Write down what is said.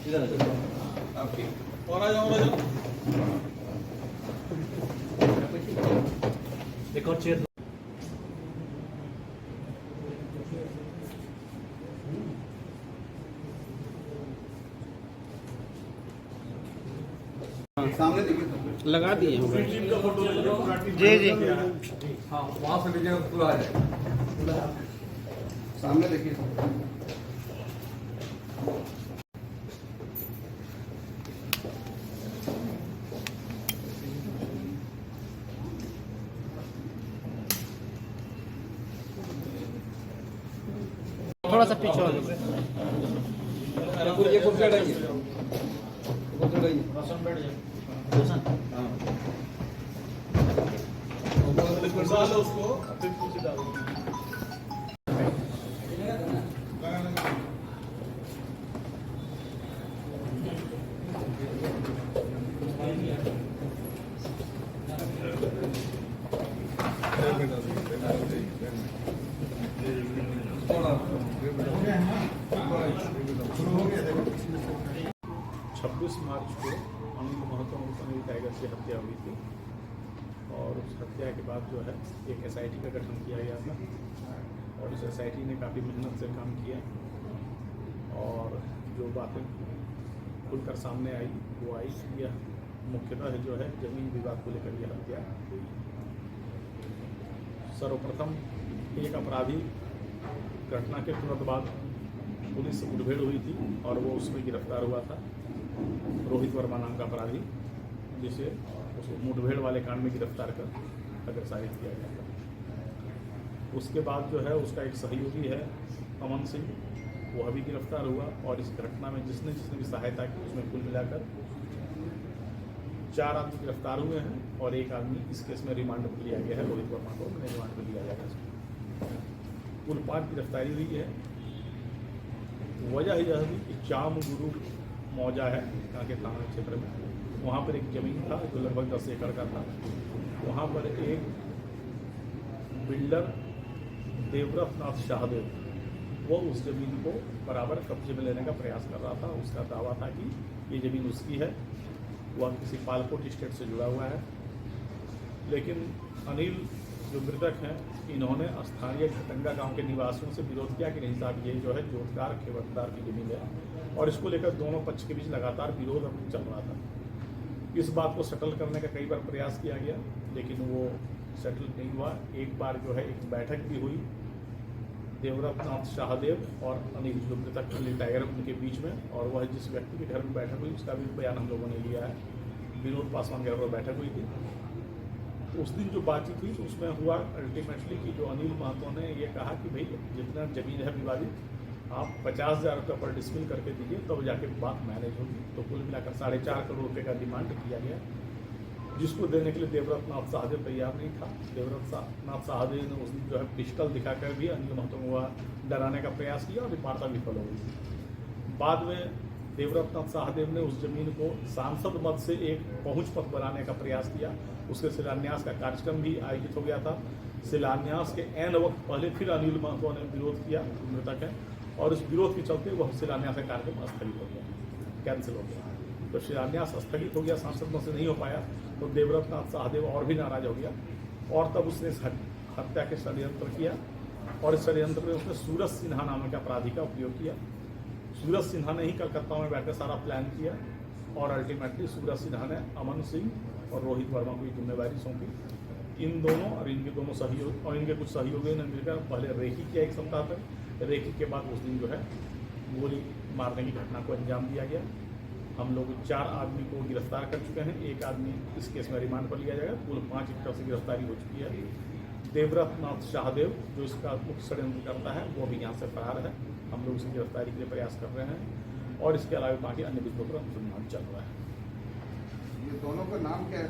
और आ जाओ एक और चेयर सामने देखिए लगा दिए हैं। जी जी हाँ वहाँ से लीजिए पूरा आ जाए। सामने देखिए थोड़ा सा पीछे हो जाओ। ये कुर्सी हटाइए छब्बीस मार्च को अनिल महतो और अनिल टाइगर की हत्या हुई थी और उस हत्या के बाद जो है एक एसआईटी का गठन किया गया था और इस एसआईटी ने काफ़ी मेहनत से काम किया और जो बातें खुलकर सामने आई वो आई कि यह मुख्यतः जो है जमीन विवाद को लेकर यह हत्या हुई। सर्वप्रथम एक अपराधी घटना के तुरंत बाद पुलिस से मुठभेड़ हुई थी और वो उसमें गिरफ्तार हुआ था, रोहित वर्मा नाम का अपराधी, जिसे उस मुठभेड़ वाले कांड में गिरफ्तार कर अग्रसारित किया गया था। उसके बाद जो है उसका एक सहयोगी है अमन सिंह, वह भी गिरफ्तार हुआ और इस घटना में जिसने भी सहायता की उसमें कुल मिलाकर 4 आदमी गिरफ्तार हुए हैं और एक आदमी इस केस में रिमांड पर लिया गया है। रोहित वर्मा को रिमांड पर लिया जाएगा। कुल 5 गिरफ्तारी हुई है। वजह यह थी कि चाम गुरु मौजा है यहाँ के थाना क्षेत्र में, वहाँ पर एक ज़मीन था जो लगभग 10 एकड़ का था। वहाँ पर एक बिल्डर देवव्रत नाथ शाहदेव वो उस ज़मीन को बराबर कब्जे में लेने का प्रयास कर रहा था। उसका दावा था कि ये ज़मीन उसकी है, वह किसी पालकोट स्टेट से जुड़ा हुआ है। लेकिन अनिल जो मृतक हैं इन्होंने स्थानीय घटंगा गांव के निवासियों से विरोध किया कि नहीं साहब ये जो है जोतकार खेवतदार की जमीन है और इसको लेकर दोनों पक्ष के बीच लगातार विरोध चल रहा था। इस बात को सेटल करने का कई बार प्रयास किया गया लेकिन वो सेटल नहीं हुआ। एक बार जो है एक बैठक भी हुई देवव्रत नाथ शाहदेव और अनिल जो मृतक अनिल टाइगर उनके बीच में, और वह जिस व्यक्ति के घर में बैठक हुई उसका भी बयान हम लोगों ने लिया है। विनोद पासवान के घर पर बैठक हुई थी। उस दिन जो बातचीत हुई तो उसमें हुआ अल्टीमेटली कि जो अनिल महतो ने ये कहा कि भाई जितना ज़मीन है विवादित आप 50,000 रुपये पर डिस्मिल करके दीजिए तब जाके बात मैनेज होगी। तो कुल मिलाकर 4.5 करोड़ रुपये का डिमांड किया गया, जिसको देने के लिए देवव्रत नाथ शाहदेव तैयार नहीं था। देवव्रत नाथ शाहदेव ने उस दिन जो है पिस्टल दिखाकर भी अनिल महतो को डराने का प्रयास किया और वार्ता विफल हो गई। बाद में देवव्रत नाथ शाहदेव ने उस जमीन को सांसद मद से एक पहुंच पथ बनाने का प्रयास किया। उसके शिलान्यास का कार्यक्रम भी आयोजित हो गया था। शिलान्यास के एन वक्त पहले फिर अनिल महतो ने विरोध किया, मृतक है, और इस विरोध के चलते वह शिलान्यास का कार्यक्रम स्थगित हो गया, कैंसिल हो गया। तो शिलान्यास स्थगित हो गया, सांसद मद से नहीं हो पाया तो देवव्रत नाथ शाहदेव और भी नाराज हो गया और तब उसने हत्या के षड्यंत्र किया और इस षड्यंत्र में उसने सूरज सिन्हा नाम के अपराधी का उपयोग किया। सूरज सिन्हा ने ही कलकत्ता में बैठकर सारा प्लान किया और अल्टीमेटली सूरज सिन्हा ने अमन सिंह और रोहित वर्मा को जिम्मेवारी सौंपी। इन दोनों और इनके दोनों सहयोग और इनके कुछ सहयोगियों ने मिलकर पहले रेकी किया एक सप्ताह तक। रेकी के बाद उस दिन जो है गोली मारने की घटना को अंजाम दिया गया। हम लोग 4 आदमी को गिरफ्तार कर चुके हैं, एक आदमी इस केस में रिमांड पर लिया जाएगा। कुल 5 की तरफ से गिरफ्तारी हो चुकी है। देवव्रत नाथ शाहदेव जो इसका मुख्य षड्यंत्र करता है वो भी यहाँ से फरार है। हम लोग इसकी गिरफ्तारी के लिए प्रयास कर रहे हैं और इसके अलावा बाकी अन्य बिंदुओं पर अनुसंधान चल रहा है। ये दोनों का नाम क्या है?